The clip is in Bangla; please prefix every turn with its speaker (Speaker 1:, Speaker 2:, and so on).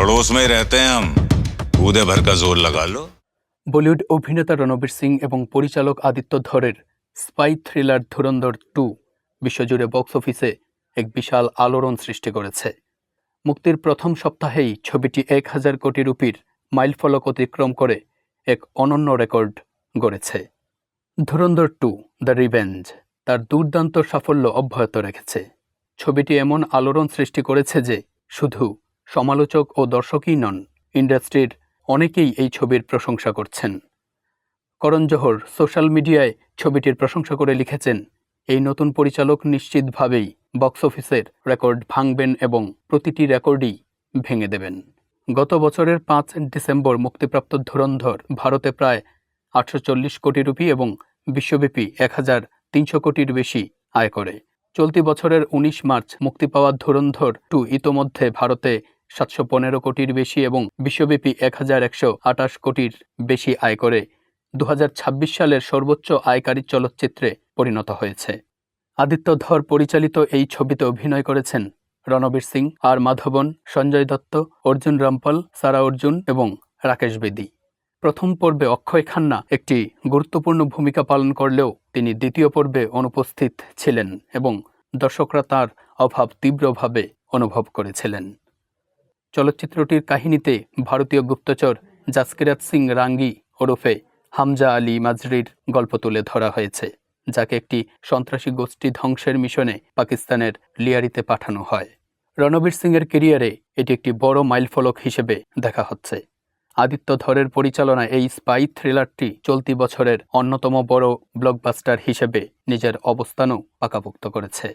Speaker 1: पड़ोस में ही रहते हैं हम, कूदे भर का जोर लगा लो।
Speaker 2: বলিউড অভিনেতা রণবীর সিং এবং পরিচালক আদিত্য ধরের স্পাই থ্রিলার ধুরন্ধর 2 বিশ্বজুড়ে বক্স অফিসে এক বিশাল আলোড়ন সৃষ্টি করেছে। মুক্তির প্রথম সপ্তাহেই ছবিটি 1000 কোটি রুপির মাইলফলক অতিক্রম করে এক অনন্য রেকর্ড গড়েছে। ধুরন্ধর 2 দ্য রিভেঞ্জ তার দুর্দান্ত সাফল্য অব্যাহত রেখেছে। ছবিটি এমন আলোড়ন সৃষ্টি করেছে যে শুধু সমালোচক ও দর্শকই নন, ইন্ডাস্ট্রির অনেকেই এই ছবির প্রশংসা করছেন। করণ জোহর সোশ্যাল মিডিয়ায় ছবিটির প্রশংসা করে লিখেছেন, এই নতুন পরিচালক নিশ্চিতভাবেই বক্স অফিসের রেকর্ড ভাঙবেন এবং প্রতিটি রেকর্ডই ভেঙে দেবেন। গত বছরের 5 ডিসেম্বর মুক্তিপ্রাপ্ত ধুরন্ধর ভারতে প্রায় 840 কোটি রুপি এবং বিশ্বব্যাপী 1300 কোটির বেশি আয় করে। চলতি বছরের 19 মার্চ মুক্তি পাওয়া ধুরন্ধর 2 ইতোমধ্যে ভারতে 715 কোটির বেশি এবং বিশ্বব্যাপী 1128 কোটির বেশি আয় করে 2026 সালের সর্বোচ্চ আয়কারী চলচ্চিত্রে পরিণত হয়েছে। আদিত্য ধর পরিচালিত এই ছবিতে অভিনয় করেছেন রণবীর সিং, আর মাধবন, সঞ্জয় দত্ত, অর্জুন রামপাল, সারা অর্জুন এবং রাকেশ বেদি। প্রথম পর্বে অক্ষয় খান্না একটি গুরুত্বপূর্ণ ভূমিকা পালন করলেও তিনি দ্বিতীয় পর্বে অনুপস্থিত ছিলেন এবং দর্শকরা তার অভাব তীব্রভাবে অনুভব করেছিলেন। চলচ্চিত্রটির কাহিনীতে ভারতীয় গুপ্তচর জাসকিরাত সিং রাঙ্গি ওরফে হামজা আলী মাজরির গল্প তুলে ধরা হয়েছে, যাকে একটি সন্ত্রাসী গোষ্ঠী ধ্বংসের মিশনে পাকিস্তানের লিয়ারিতে পাঠানো হয়। রণবীর সিংয়ের ক্যারিয়ারে এটি একটি বড় মাইলফলক হিসেবে দেখা হচ্ছে। আদিত্য ধরের পরিচালনায় এই স্পাই থ্রিলারটি চলতি বছরের অন্যতম বড় ব্লকবাস্টার হিসেবে নিজের অবস্থানও পাকাপোক্ত করেছে।